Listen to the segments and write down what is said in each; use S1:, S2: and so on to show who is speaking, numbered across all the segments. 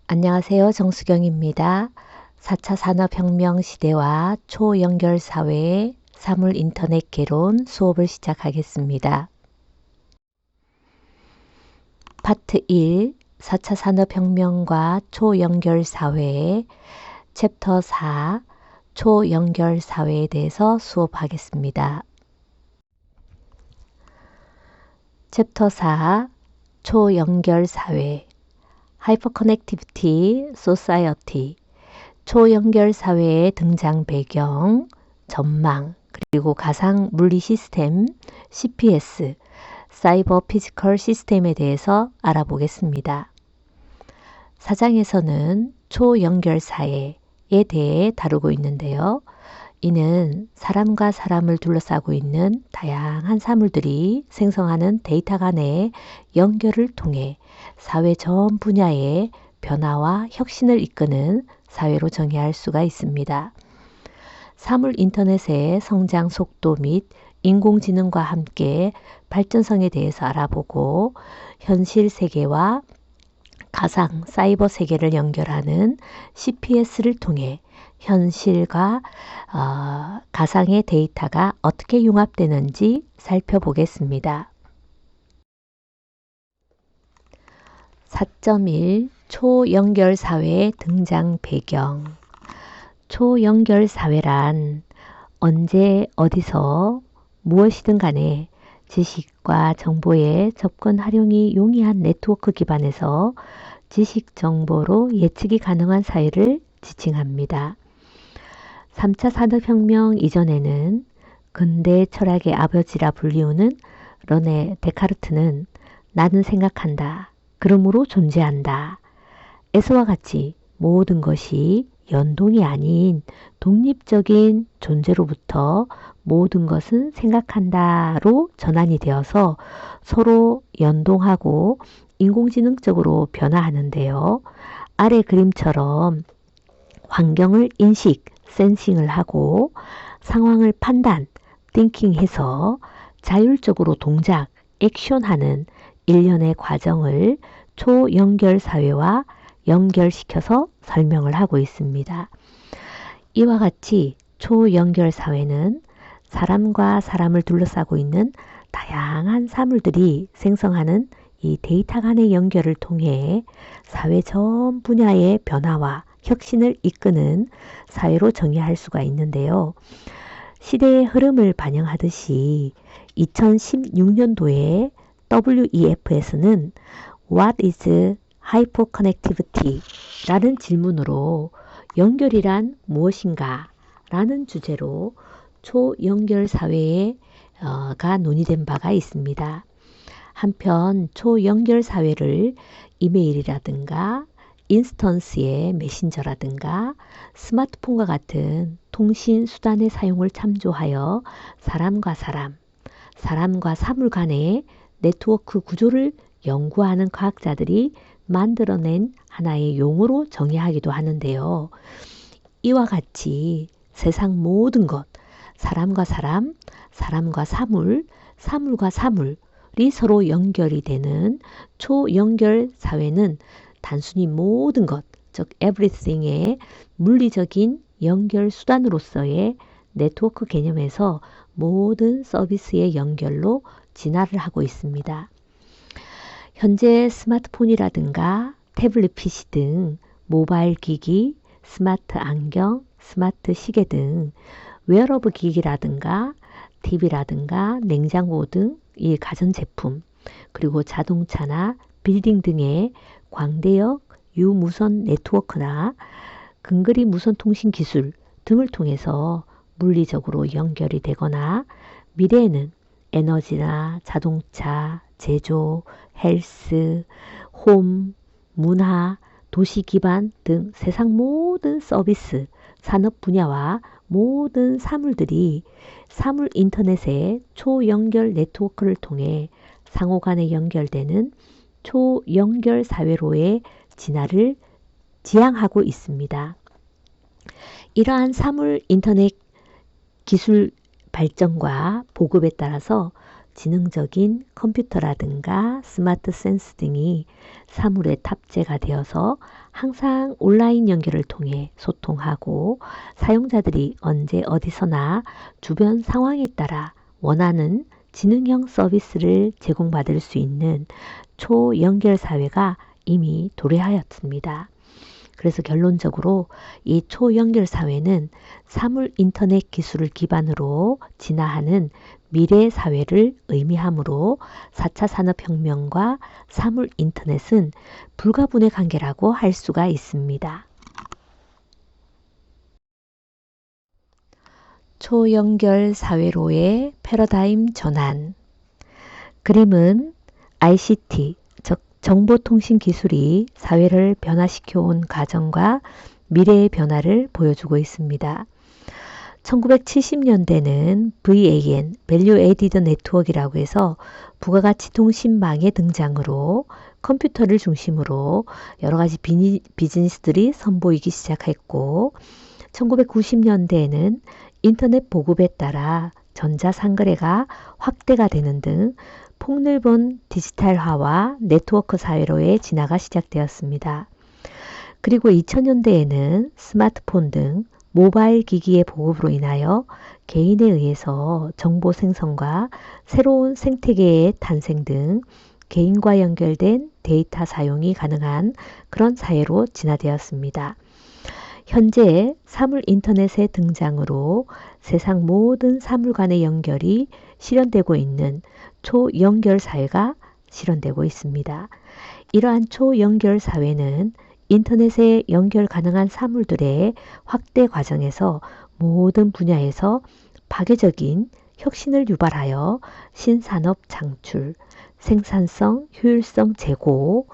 S1: 안녕하세요. 정수경입니다. 4차 산업혁명 시대와 초연결사회의 사물 인터넷 개론 수업을 시작하겠습니다. 파트 1, 4차 산업혁명과 초연결사회의 챕터 4, 초연결사회에 대해서 수업하겠습니다. 챕터 4, 초연결사회 하이퍼커넥티비티 소사이어티 초연결 사회의 등장 배경, 전망, 그리고 가상 물리 시스템 CPS, 사이버 피지컬 시스템에 대해서 알아보겠습니다. 4장에서는 초연결 사회에 대해 다루고 있는데요. 이는 사람과 사람을 둘러싸고 있는 다양한 사물들이 생성하는 데이터 간의 연결을 통해 사회 전 분야의 변화와 혁신을 이끄는 사회로 정의할 수가 있습니다. 사물 인터넷의 성장 속도 및 인공지능과 함께 발전성에 대해서 알아보고 현실 세계와 가상 사이버 세계를 연결하는 CPS를 통해 현실과 가상의 데이터가 어떻게 융합되는지 살펴보겠습니다. 4.1 초연결 사회의 등장 배경. 초연결 사회란 언제 어디서 무엇이든 간에 지식과 정보의 접근 활용이 용이한 네트워크 기반에서 지식 정보로 예측이 가능한 사회를 지칭합니다. 3차 산업혁명 이전에는 근대 철학의 아버지라 불리우는 르네 데카르트는 나는 생각한다. 그러므로 존재한다. 에서와 같이 모든 것이 연동이 아닌 독립적인 존재로부터 모든 것은 생각한다로 전환이 되어서 서로 연동하고 인공지능적으로 변화하는데요. 아래 그림처럼 환경을 인식, 센싱을 하고 상황을 판단, 띵킹해서 자율적으로 동작, 액션하는 일련의 과정을 초연결 사회와 연결시켜서 설명을 하고 있습니다. 이와 같이 초연결 사회는 사람과 사람을 둘러싸고 있는 다양한 사물들이 생성하는 이 데이터 간의 연결을 통해 사회 전 분야의 변화와 혁신을 이끄는 사회로 정의할 수가 있는데요. 시대의 흐름을 반영하듯이 2016년도에 WEF에서는 What is Hyperconnectivity? 라는 질문으로 연결이란 무엇인가? 라는 주제로 초연결 사회가 논의된 바가 있습니다. 한편 초연결 사회를 이메일이라든가 인스턴스의 메신저라든가 스마트폰과 같은 통신 수단의 사용을 참조하여 사람과 사람, 사람과 사물 간의 네트워크 구조를 연구하는 과학자들이 만들어낸 하나의 용어로 정의하기도 하는데요. 이와 같이 세상 모든 것, 사람과 사람, 사람과 사물, 사물과 사물이 서로 연결이 되는 초연결 사회는 단순히 모든 것, 즉 everything의 물리적인 연결 수단으로서의 네트워크 개념에서 모든 서비스의 연결로 진화를 하고 있습니다. 현재 스마트폰이라든가 태블릿 PC 등 모바일 기기, 스마트 안경, 스마트 시계 등 웨어러블 기기라든가 TV라든가 냉장고 등 이 가전제품, 그리고 자동차나 빌딩 등의 광대역 유무선 네트워크나 근거리 무선 통신 기술 등을 통해서 물리적으로 연결이 되거나 미래에는 에너지나 자동차, 제조, 헬스, 홈, 문화, 도시 기반 등 세상 모든 서비스, 산업 분야와 모든 사물들이 사물 인터넷의 초연결 네트워크를 통해 상호 간에 연결되는 초연결 사회로의 진화를 지향하고 있습니다. 이러한 사물 인터넷 기술 발전과 보급에 따라서 지능적인 컴퓨터라든가 스마트 센스 등이 사물에 탑재가 되어서 항상 온라인 연결을 통해 소통하고 사용자들이 언제 어디서나 주변 상황에 따라 원하는 지능형 서비스를 제공받을 수 있는 초연결 사회가 이미 도래하였습니다. 그래서 결론적으로 이 초연결 사회는 사물 인터넷 기술을 기반으로 진화하는 미래 사회를 의미하므로 4차 산업혁명과 사물 인터넷은 불가분의 관계라고 할 수가 있습니다. 초연결 사회로의 패러다임 전환. 그림은 ICT, 즉 정보통신 기술이 사회를 변화시켜 온 과정과 미래의 변화를 보여주고 있습니다. 1970년대는 VAN, Value Added Network이라고 해서 부가가치 통신망의 등장으로 컴퓨터를 중심으로 여러 가지 비즈니스들이 선보이기 시작했고 1990년대에는 인터넷 보급에 따라 전자상거래가 확대가 되는 등 폭넓은 디지털화와 네트워크 사회로의 진화가 시작되었습니다. 그리고 2000년대에는 스마트폰 등 모바일 기기의 보급으로 인하여 개인에 의해서 정보 생성과 새로운 생태계의 탄생 등 개인과 연결된 데이터 사용이 가능한 그런 사회로 진화되었습니다. 현재 사물 인터넷의 등장으로 세상 모든 사물 간의 연결이 실현되고 있는 초연결 사회가 실현되고 있습니다. 이러한 초연결 사회는 인터넷에 연결 가능한 사물들의 확대 과정에서 모든 분야에서 파괴적인 혁신을 유발하여 신산업 창출, 생산성, 효율성 제고,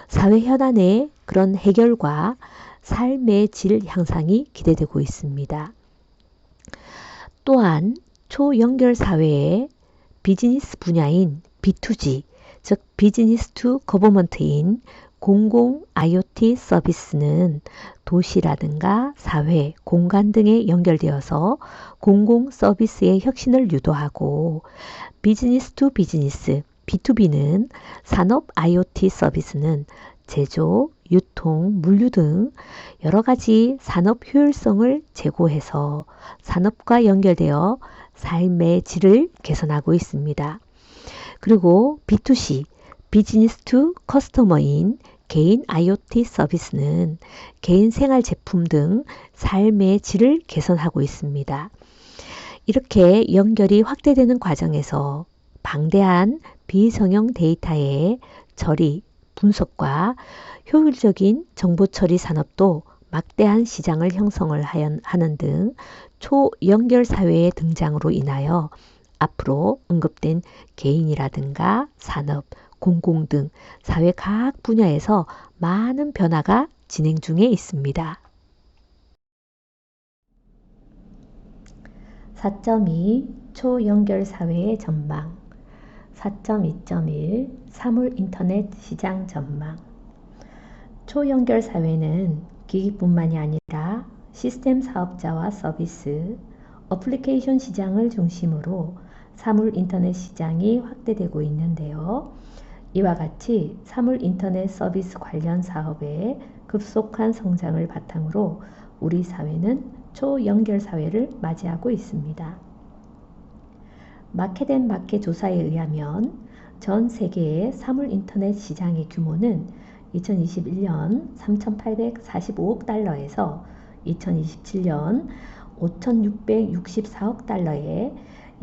S1: 사회 현안의 그런 해결과 삶의 질 향상이 기대되고 있습니다. 또한 초연결 사회의 비즈니스 분야인 B2G, 즉 비즈니스 투 거버먼트인 공공 IoT 서비스는 도시라든가 사회, 공간 등에 연결되어서 공공 서비스의 혁신을 유도하고 비즈니스 투 비즈니스, B2B는 산업 IoT 서비스는 제조, 유통, 물류 등 여러 가지 산업 효율성을 제고해서 산업과 연결되어 삶의 질을 개선하고 있습니다. 그리고 B2C, 비즈니스 투 커스터머인 개인 IoT 서비스는 개인 생활 제품 등 삶의 질을 개선하고 있습니다. 이렇게 연결이 확대되는 과정에서 방대한 비정형 데이터의 처리, 분석과 효율적인 정보 처리 산업도 막대한 시장을 형성을 하는 등 초연결 사회의 등장으로 인하여 앞으로 언급된 개인이라든가 산업, 공공 등 사회 각 분야에서 많은 변화가 진행 중에 있습니다. 4.2 초연결 사회의 전망 4.2.1 사물 인터넷 시장 전망 초연결 사회는 기기뿐만이 아니라 시스템 사업자와 서비스, 어플리케이션 시장을 중심으로 사물 인터넷 시장이 확대되고 있는데요. 이와 같이 사물 인터넷 서비스 관련 사업의 급속한 성장을 바탕으로 우리 사회는 초연결 사회를 맞이하고 있습니다. 마켓앤마켓 조사에 의하면 전 세계의 사물 인터넷 시장의 규모는 2021년 3,845억 달러에서 2027년 5,664억 달러에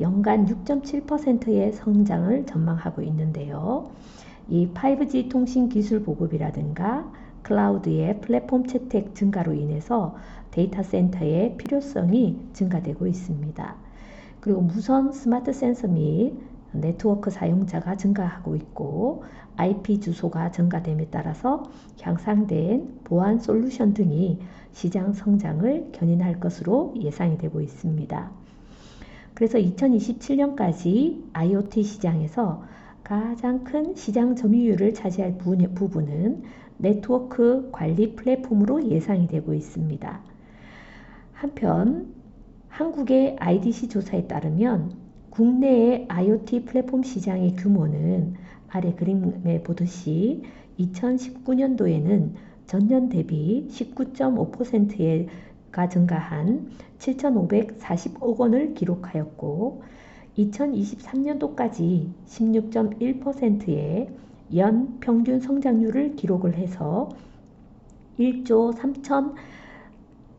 S1: 연간 6.7%의 성장을 전망하고 있는데요. 이 5G 통신 기술 보급이라든가 클라우드의 플랫폼 채택 증가로 인해서 데이터 센터의 필요성이 증가되고 있습니다. 그리고 무선 스마트 센서 및 네트워크 사용자가 증가하고 있고 IP 주소가 증가됨에 따라서 향상된 보안 솔루션 등이 시장 성장을 견인할 것으로 예상이 되고 있습니다. 그래서 2027년까지 IoT 시장에서 가장 큰 시장 점유율을 차지할 부분은 네트워크 관리 플랫폼으로 예상이 되고 있습니다. 한편 한국의 IDC 조사에 따르면 국내의 IoT 플랫폼 시장의 규모는 아래 그림에 보듯이 2019년도에는 전년 대비 19.5%가 증가한 7,540억 원을 기록하였고 2023년도까지 16.1%의 연 평균 성장률을 기록을 해서 1조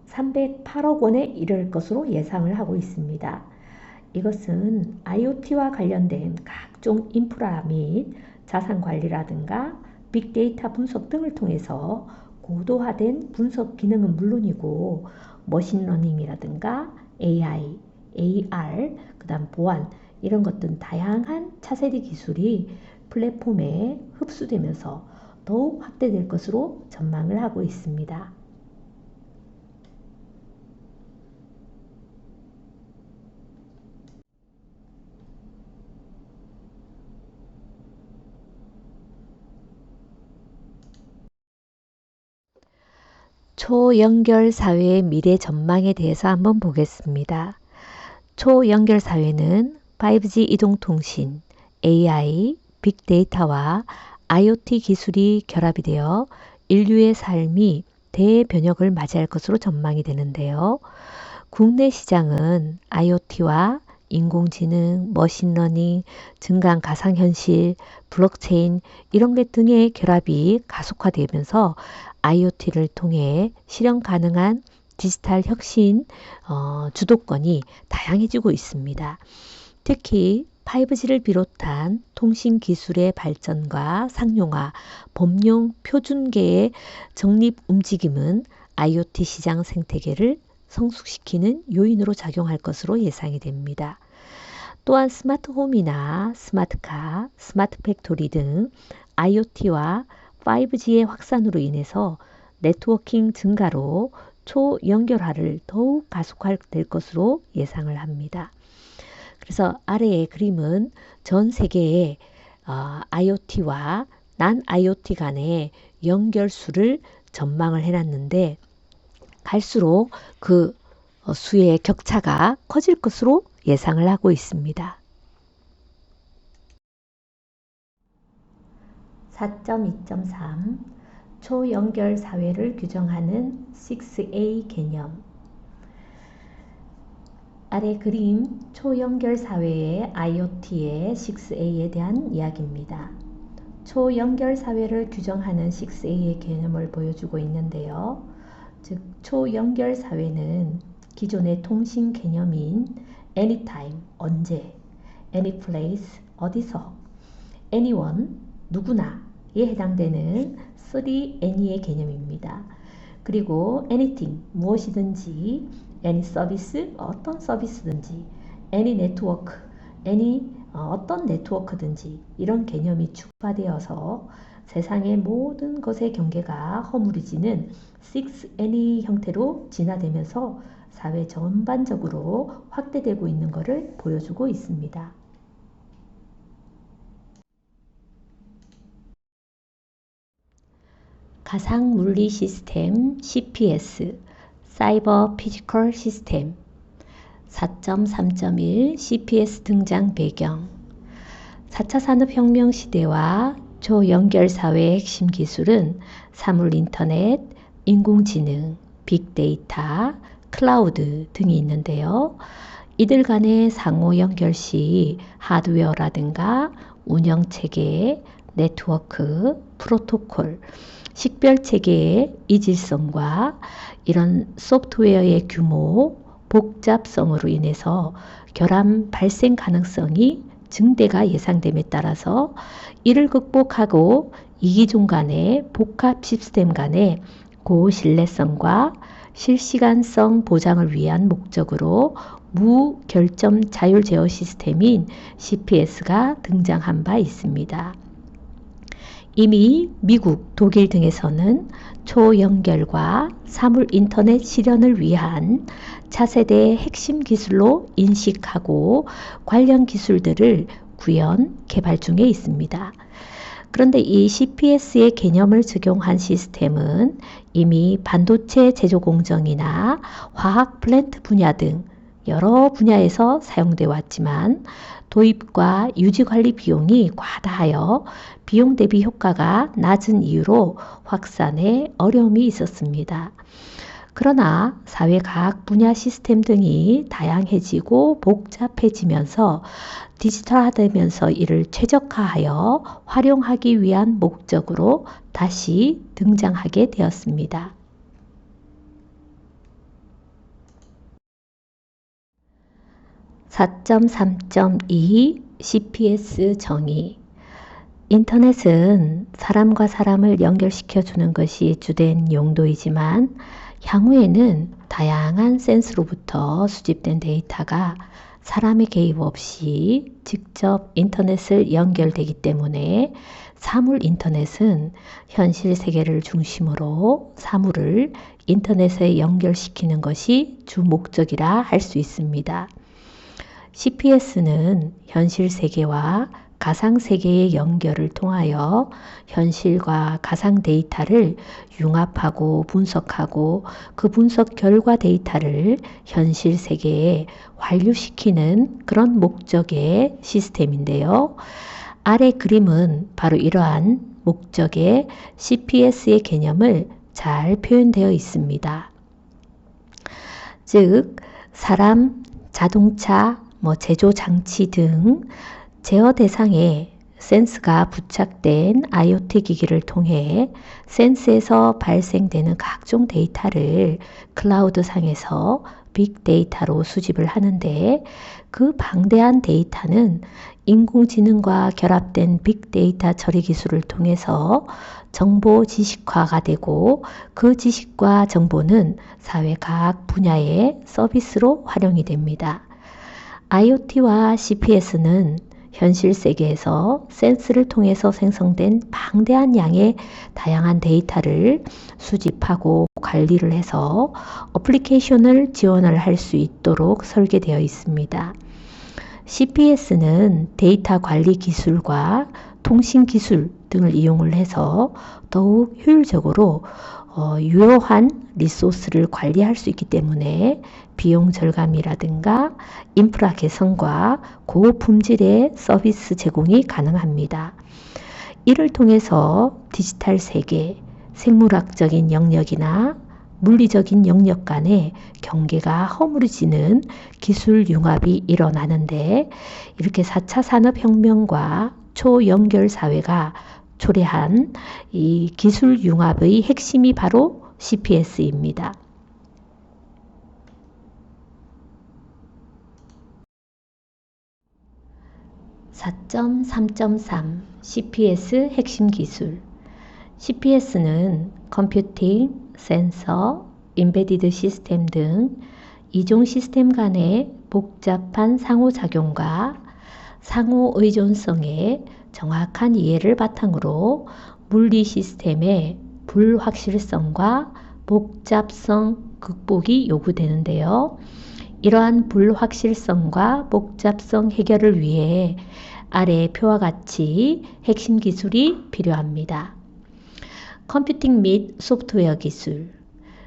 S1: 3,308억 원에 이를 것으로 예상을 하고 있습니다. 이것은 IoT와 관련된 각종 인프라 및 자산 관리라든가 빅데이터 분석 등을 통해서 고도화된 분석 기능은 물론이고 머신러닝이라든가 AI, AR, 그다음 보안 이런 것들 다양한 차세대 기술이 플랫폼에 흡수되면서 더욱 확대될 것으로 전망을 하고 있습니다. 초연결 사회의 미래 전망에 대해서 한번 보겠습니다. 초연결 사회는 5G 이동통신, AI, 빅데이터와 IoT 기술이 결합이 되어 인류의 삶이 대변혁을 맞이할 것으로 전망이 되는데요. 국내 시장은 IoT와 인공지능, 머신러닝, 증강 가상현실, 블록체인 이런 것 등의 결합이 가속화되면서 IoT를 통해 실현 가능한 디지털 혁신 주도권이 다양해지고 있습니다. 특히 5G를 비롯한 통신 기술의 발전과 상용화, 범용 표준계의 정립 움직임은 IoT 시장 생태계를 성숙시키는 요인으로 작용할 것으로 예상이 됩니다. 또한 스마트홈이나 스마트카, 스마트 팩토리 등 IoT와 5G의 확산으로 인해서 네트워킹 증가로 초연결화를 더욱 가속화될 것으로 예상을 합니다. 그래서 아래의 그림은 전 세계의 IoT와 난 IoT 간의 연결수를 전망을 해놨는데 갈수록 그 수의 격차가 커질 것으로 예상을 하고 있습니다. 4.2.3 초연결 사회를 규정하는 6A 개념. 아래 그림 초연결 사회의 IoT의 6A에 대한 이야기입니다. 초연결 사회를 규정하는 6A의 개념을 보여주고 있는데요. 즉 초연결 사회는 기존의 통신 개념인 anytime, 언제, anyplace, 어디서, anyone, 누구나에 해당되는 3Any의 개념입니다. 그리고 anything, 무엇이든지, any 서비스, 어떤 서비스든지, any network, any 어떤 네트워크든지 이런 개념이 추가되어서 세상의 모든 것의 경계가 허물어지는 6Any 형태로 진화되면서 사회 전반적으로 확대되고 있는 것을 보여주고 있습니다. 가상물리 시스템 CPS, 사이버 피지컬 시스템 4.3.1 CPS 등장 배경 4차 산업혁명 시대와 초연결 사회의 핵심 기술은 사물 인터넷, 인공지능, 빅데이터, 클라우드 등이 있는데요. 이들 간의 상호 연결 시 하드웨어라든가 운영체계, 네트워크, 프로토콜, 식별체계의 이질성과 이런 소프트웨어의 규모, 복잡성으로 인해서 결함 발생 가능성이 증대가 예상됨에 따라서 이를 극복하고 이기종 간의 복합 시스템 간의 고신뢰성과 실시간성 보장을 위한 목적으로 무결점 자율 제어 시스템인 CPS가 등장한 바 있습니다. 이미 미국, 독일 등에서는 초연결과 사물 인터넷 실현을 위한 차세대 핵심 기술로 인식하고 관련 기술들을 구현, 개발 중에 있습니다. 그런데 이 CPS의 개념을 적용한 시스템은 이미 반도체 제조 공정이나 화학 플랜트 분야 등 여러 분야에서 사용되어 왔지만 도입과 유지관리 비용이 과다하여 비용 대비 효과가 낮은 이유로 확산에 어려움이 있었습니다. 그러나 사회 각 분야 시스템 등이 다양해지고 복잡해지면서 디지털화되면서 이를 최적화하여 활용하기 위한 목적으로 다시 등장하게 되었습니다. 4.3.2 CPS 정의. 인터넷은 사람과 사람을 연결시켜 주는 것이 주된 용도이지만 향후에는 다양한 센스로부터 수집된 데이터가 사람의 개입 없이 직접 인터넷을 연결되기 때문에 사물 인터넷은 현실 세계를 중심으로 사물을 인터넷에 연결시키는 것이 주 목적이라 할 수 있습니다. CPS는 현실 세계와 가상 세계의 연결을 통하여 현실과 가상 데이터를 융합하고 분석하고 그 분석 결과 데이터를 현실 세계에 환류시키는 그런 목적의 시스템인데요. 아래 그림은 바로 이러한 목적의 CPS의 개념을 잘 표현되어 있습니다. 즉, 사람, 자동차, 제조 장치 등 제어 대상에 센스가 부착된 IoT 기기를 통해 센스에서 발생되는 각종 데이터를 클라우드 상에서 빅데이터로 수집을 하는데 그 방대한 데이터는 인공지능과 결합된 빅데이터 처리 기술을 통해서 정보 지식화가 되고 그 지식과 정보는 사회 각 분야의 서비스로 활용이 됩니다. IoT와 CPS는 현실 세계에서 센스를 통해서 생성된 방대한 양의 다양한 데이터를 수집하고 관리를 해서 어플리케이션을 지원을 할 수 있도록 설계되어 있습니다. CPS는 데이터 관리 기술과 통신 기술 등을 이용을 해서 더욱 효율적으로 유효한 리소스를 관리할 수 있기 때문에 비용 절감이라든가 인프라 개선과 고품질의 서비스 제공이 가능합니다. 이를 통해서 디지털 세계, 생물학적인 영역이나 물리적인 영역 간의 경계가 허물어지는 기술 융합이 일어나는데 이렇게 4차 산업혁명과 초연결 사회가 초래한 이 기술 융합의 핵심이 바로 CPS입니다. (4.3.3) CPS 핵심 기술. CPS는 컴퓨팅, 센서, 임베디드 시스템 등 이종 시스템 간의 복잡한 상호작용과 상호 의존성의 정확한 이해를 바탕으로 물리 시스템의 불확실성과 복잡성 극복이 요구되는데요. 이러한 불확실성과 복잡성 해결을 위해 아래 표와 같이 핵심 기술이 필요합니다. 컴퓨팅 및 소프트웨어 기술.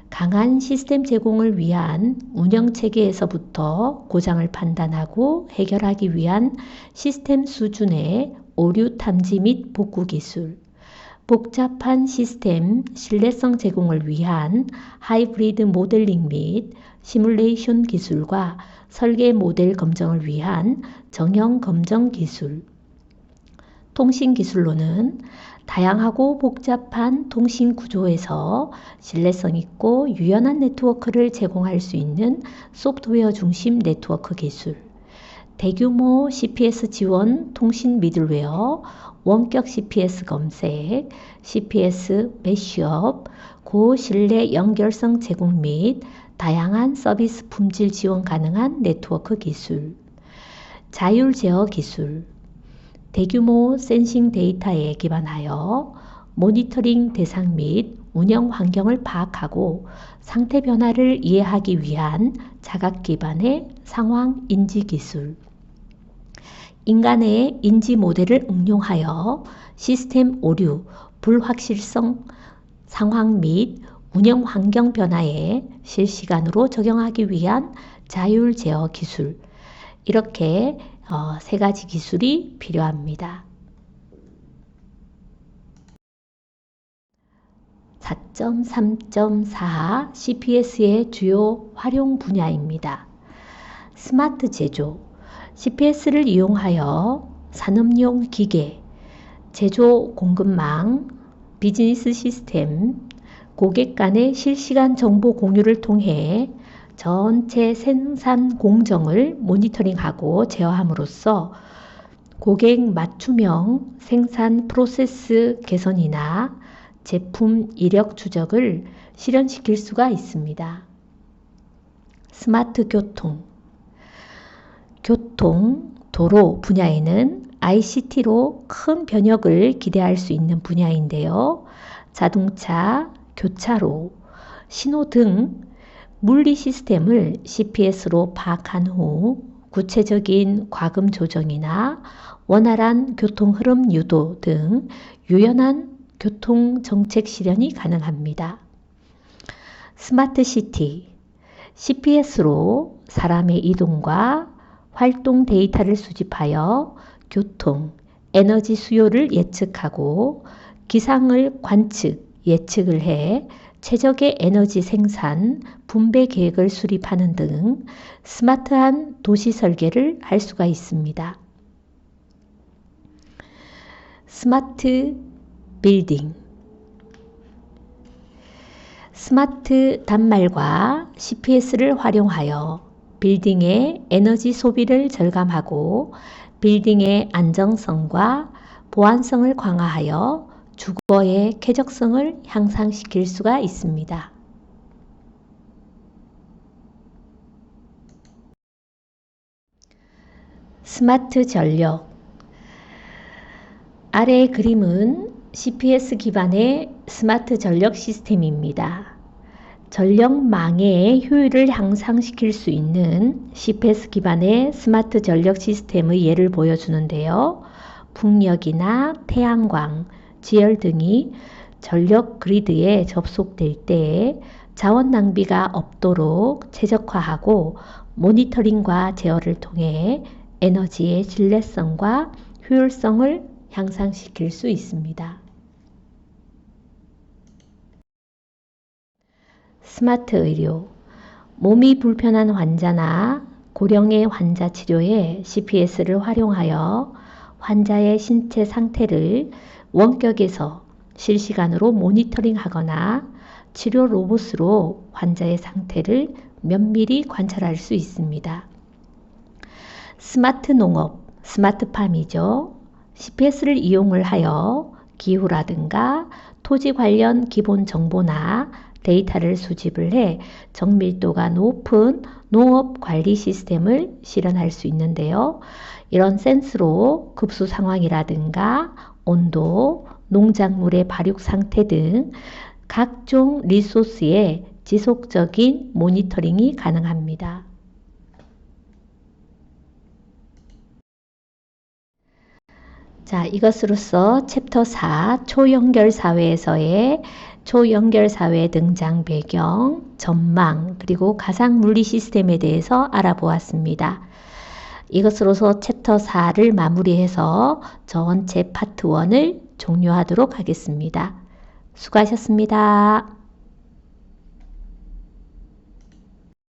S1: 강한 시스템 제공을 위한 운영 체계에서부터 고장을 판단하고 해결하기 위한 시스템 수준의 오류 탐지 및 복구 기술. 복잡한 시스템 신뢰성 제공을 위한 하이브리드 모델링 및 시뮬레이션 기술과 설계 모델 검정을 위한 정형 검정 기술. 통신 기술로는 다양하고 복잡한 통신 구조에서 신뢰성 있고 유연한 네트워크를 제공할 수 있는 소프트웨어 중심 네트워크 기술, 대규모 CPS 지원 통신 미들웨어, 원격 CPS 검색, CPS 매시업, 고신뢰 연결성 제공 및 다양한 서비스 품질 지원 가능한 네트워크 기술, 자율 제어 기술, 대규모 센싱 데이터에 기반하여 모니터링 대상 및 운영 환경을 파악하고 상태 변화를 이해하기 위한 자각 기반의 상황 인지 기술. 인간의 인지 모델을 응용하여 시스템 오류, 불확실성 상황 및 운영 환경 변화에 실시간으로 적용하기 위한 자율 제어 기술. 이렇게 세 가지 기술이 필요합니다. 4.3.4 CPS의 주요 활용 분야입니다. 스마트 제조. CPS를 이용하여 산업용 기계, 제조 공급망, 비즈니스 시스템, 고객 간의 실시간 정보 공유를 통해 전체 생산 공정을 모니터링하고 제어함으로써 고객 맞춤형 생산 프로세스 개선이나 제품 이력 추적을 실현시킬 수가 있습니다. 스마트 교통. 교통, 도로 분야에는 ICT로 큰 변혁을 기대할 수 있는 분야인데요. 자동차, 교차로, 신호등, 물리 시스템을 CPS로 파악한 후 구체적인 과금 조정이나 원활한 교통 흐름 유도 등 유연한 교통 정책 실현이 가능합니다. 스마트 시티. CPS로 사람의 이동과 활동 데이터를 수집하여 교통, 에너지 수요를 예측하고 기상을 관측, 예측을 해 최적의 에너지 생산, 분배 계획을 수립하는 등 스마트한 도시 설계를 할 수가 있습니다. 스마트 빌딩. 스마트 단말과 CPS를 활용하여 빌딩의 에너지 소비를 절감하고 빌딩의 안정성과 보안성을 강화하여 주거의 쾌적성을 향상시킬 수가 있습니다. 스마트 전력. 아래의 그림은 CPS 기반의 스마트 전력 시스템입니다. 전력망의 효율을 향상시킬 수 있는 CPS 기반의 스마트 전력 시스템의 예를 보여주는데요. 풍력이나 태양광, 지열 등이 전력 그리드에 접속될 때 자원 낭비가 없도록 최적화하고 모니터링과 제어를 통해 에너지의 신뢰성과 효율성을 향상시킬 수 있습니다. 스마트 의료. 몸이 불편한 환자나 고령의 환자 치료에 CPS를 활용하여 환자의 신체 상태를 원격에서 실시간으로 모니터링하거나 치료 로봇으로 환자의 상태를 면밀히 관찰할 수 있습니다. 스마트 농업, 스마트팜이죠. CPS를 이용을 하여 기후라든가 토지 관련 기본 정보나 데이터를 수집을 해 정밀도가 높은 농업 관리 시스템을 실현할 수 있는데요. 이런 센스로 급수 상황이라든가 온도, 농작물의 발육 상태 등 각종 리소스의 지속적인 모니터링이 가능합니다. 자, 이것으로써 챕터 4 초연결 사회에서의 초연결 사회 등장 배경, 전망, 그리고 가상 물리 시스템에 대해서 알아보았습니다. 이것으로서 챕터 4를 마무리해서 전체 파트 1을 종료하도록 하겠습니다. 수고하셨습니다.